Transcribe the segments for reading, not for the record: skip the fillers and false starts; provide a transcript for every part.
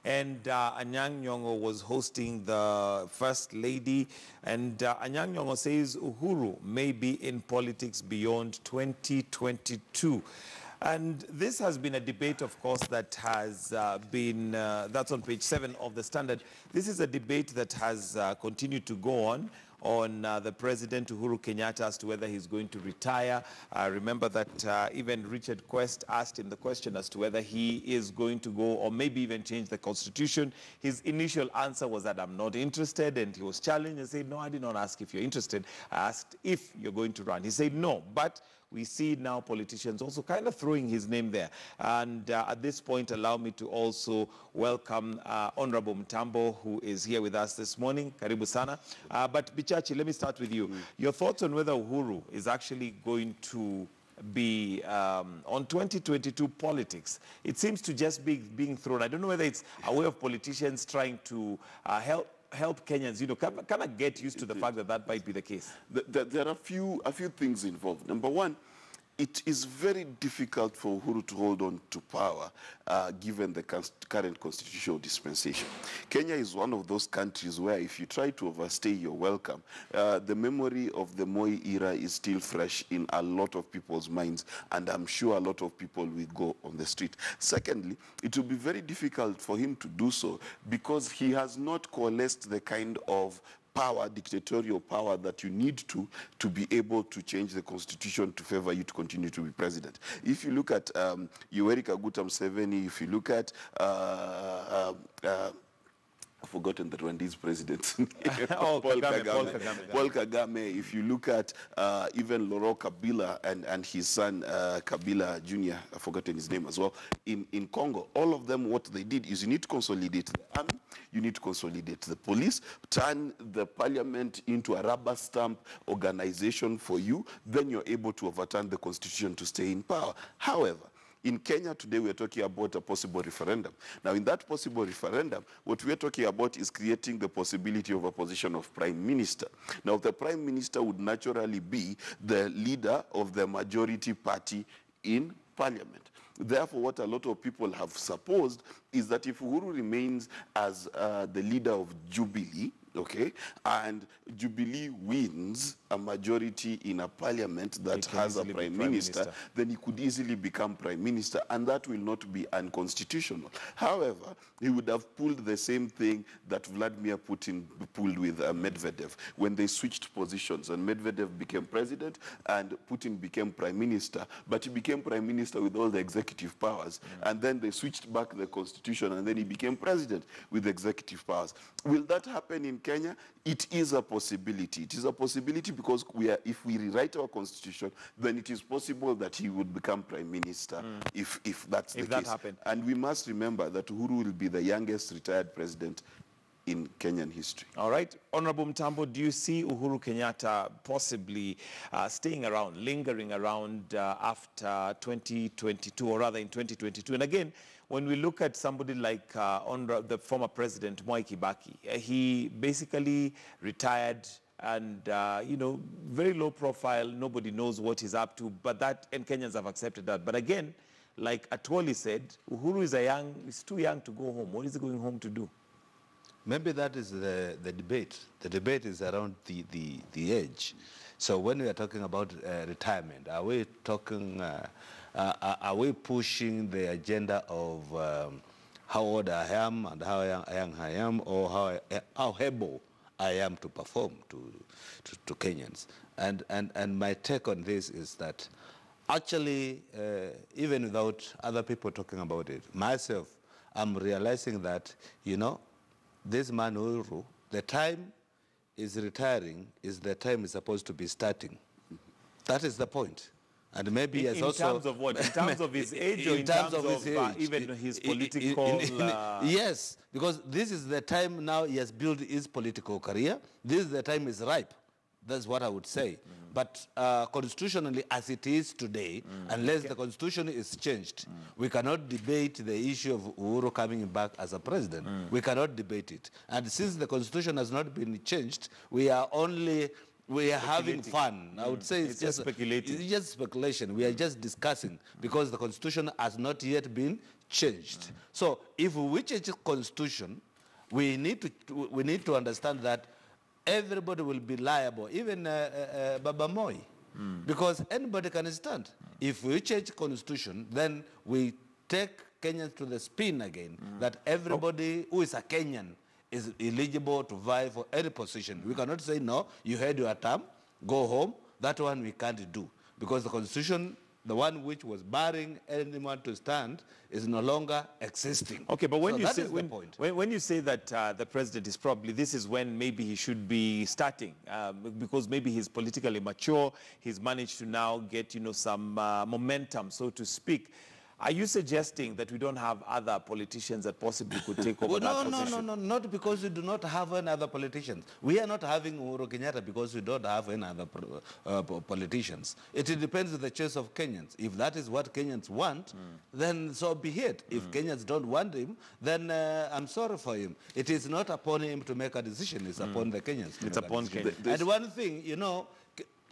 And Nyong'o was hosting the First Lady. And Nyong'o says Uhuru may be in politics beyond 2022. And this has been a debate, of course, that has that's on page 7 of the Standard. This is a debate that has continued to go on the President Uhuru Kenyatta as to whether he's going to retire. Remember that even Richard Quest asked him the question as to whether he is going to go or maybe even change the constitution. His initial answer was that I'm not interested, and he was challenged and said, no, I did not ask if you're interested. I asked if you're going to run. He said no, but we see now politicians also kind of throwing his name there. And at this point, allow me to also welcome Honorable Mtambo, who is here with us this morning. Karibu sana. But Bichachi, let me start with you. Your thoughts on whether Uhuru is actually going to be on 2022 politics. It seems to just be being thrown. I don't know whether it's a way of politicians trying to help Kenyans, you know, kind of get used to the fact that that might be the case. There are a few things involved. Number one, it is very difficult for Uhuru to hold on to power given the current constitutional dispensation. Kenya is one of those countries where if you try to overstay your welcome, the memory of the Moi era is still fresh in a lot of people's minds, and I'm sure a lot of people will go on the street. Secondly, it will be very difficult for him to do so because he has not coalesced the kind of power, dictatorial power that you need to be able to change the constitution to favor you to continue to be president. If you look at Yoweri Kaguta Museveni, if you look at I've forgotten the Rwanda's president. Paul Kagame. If you look at even Laurent Kabila and his son Kabila Jr., I've forgotten his name as well, in Congo, all of them, what they did is you need to consolidate the army, you need to consolidate the police, turn the parliament into a rubber stamp organization for you, then you're able to overturn the constitution to stay in power. However, in Kenya today, we're talking about a possible referendum. Now, in that possible referendum, what we're talking about is creating the possibility of a position of prime minister. Now, the prime minister would naturally be the leader of the majority party in parliament. Therefore, what a lot of people have supposed is that if Uhuru remains as the leader of Jubilee, okay, and Jubilee wins a majority in a parliament that has a prime minister, then he could easily become prime minister, and that will not be unconstitutional. However, he would have pulled the same thing that Vladimir Putin pulled with Medvedev when they switched positions, and Medvedev became president and Putin became prime minister, but he became prime minister with all the executive powers, and then they switched back the constitution, and then he became president with executive powers. Will that happen in Kenya? It is a possibility. It is a possibility because if we rewrite our constitution, then it is possible that he would become prime minister if that's the case. That happened. And we must remember that Uhuru will be the youngest retired president in Kenyan history. All right. Honorable Mtambo, do you see Uhuru Kenyatta possibly staying around, lingering around after 2022, or rather in 2022? And again, when we look at somebody like the former president, Mwai Kibaki, he basically retired and, you know, very low profile, nobody knows what he's up to, but that, and Kenyans have accepted that. But again, like Atwoli said, Uhuru is too young to go home. What is he going home to do? Maybe that is the debate. The debate is around the age. So when we are talking about retirement, are we talking, are we pushing the agenda of how old I am and how young I am, or how able I am to perform to Kenyans? And my take on this is that actually, even without other people talking about it, myself, I'm realizing that, you know, this man Uhuru, the time is retiring is the time is supposed to be starting. That is the point. And maybe in terms of what? In terms of his age, or in terms of his age, even his political... Yes, because this is the time now he has built his political career. This is the time is ripe. That's what I would say. But constitutionally, as it is today, unless the constitution is changed, we cannot debate the issue of Uhuru coming back as a president. We cannot debate it. And since the constitution has not been changed, we are only we are having fun. I would say it's just speculating. It's just speculation. We are just discussing because the constitution has not yet been changed. So if we change the constitution, we need to understand that everybody will be liable, even Baba Moi, because anybody can stand. If we change constitution, then we take Kenyans to the spin again, that everybody who is a Kenyan is eligible to vie for any position. We cannot say, no, you had your term, go home. That one we can't do, because the constitution, the one which was barring anyone to stand, is no longer existing. Okay, but when so you say that the president is probably, this is when maybe he should be starting, because maybe he's politically mature, he's managed to now get, some momentum, so to speak. Are you suggesting that we don't have other politicians that possibly could take over that position? No, not because we do not have any other politicians. We are not having Uhuru Kenyatta because we don't have any other politicians. It depends on the choice of Kenyans. If that is what Kenyans want, then so be it. If Kenyans don't want him, then I'm sorry for him. It is not upon him to make a decision. It's upon the Kenyans. It's upon Kenyans. And one thing,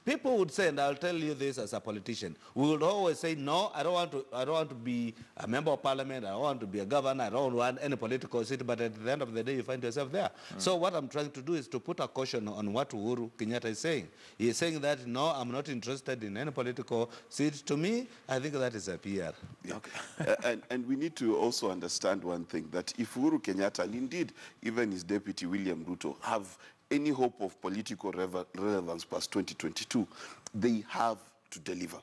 people would say, and I'll tell you this as a politician, we would always say, no, I don't want to be a member of parliament, I don't want to be a governor, I don't want any political seat, but at the end of the day, you find yourself there. So what I'm trying to do is to put a caution on what Uhuru Kenyatta is saying. He is saying that, no, I'm not interested in any political seat. To me, I think that is a PR. Yeah. Okay. and we need to also understand one thing, that if Uhuru Kenyatta, and indeed even his deputy William Ruto, have any hope of political relevance past 2022, they have to deliver,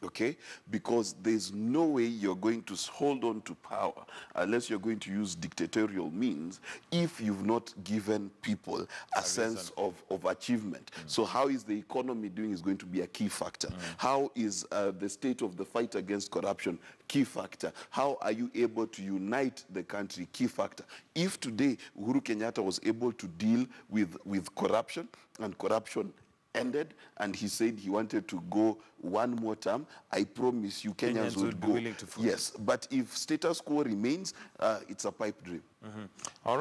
okay? Because there's no way you're going to hold on to power unless you're going to use dictatorial means if you've not given people a sense of achievement. So how is the economy doing is going to be a key factor. How is the state of the fight against corruption? Key factor. How are you able to unite the country? Key factor. If today Uhuru Kenyatta was able to deal with corruption, and corruption ended, and he said he wanted to go one more term, I promise you Kenyans would be go. Willing to follow. Yes, but if status quo remains, it's a pipe dream. All right.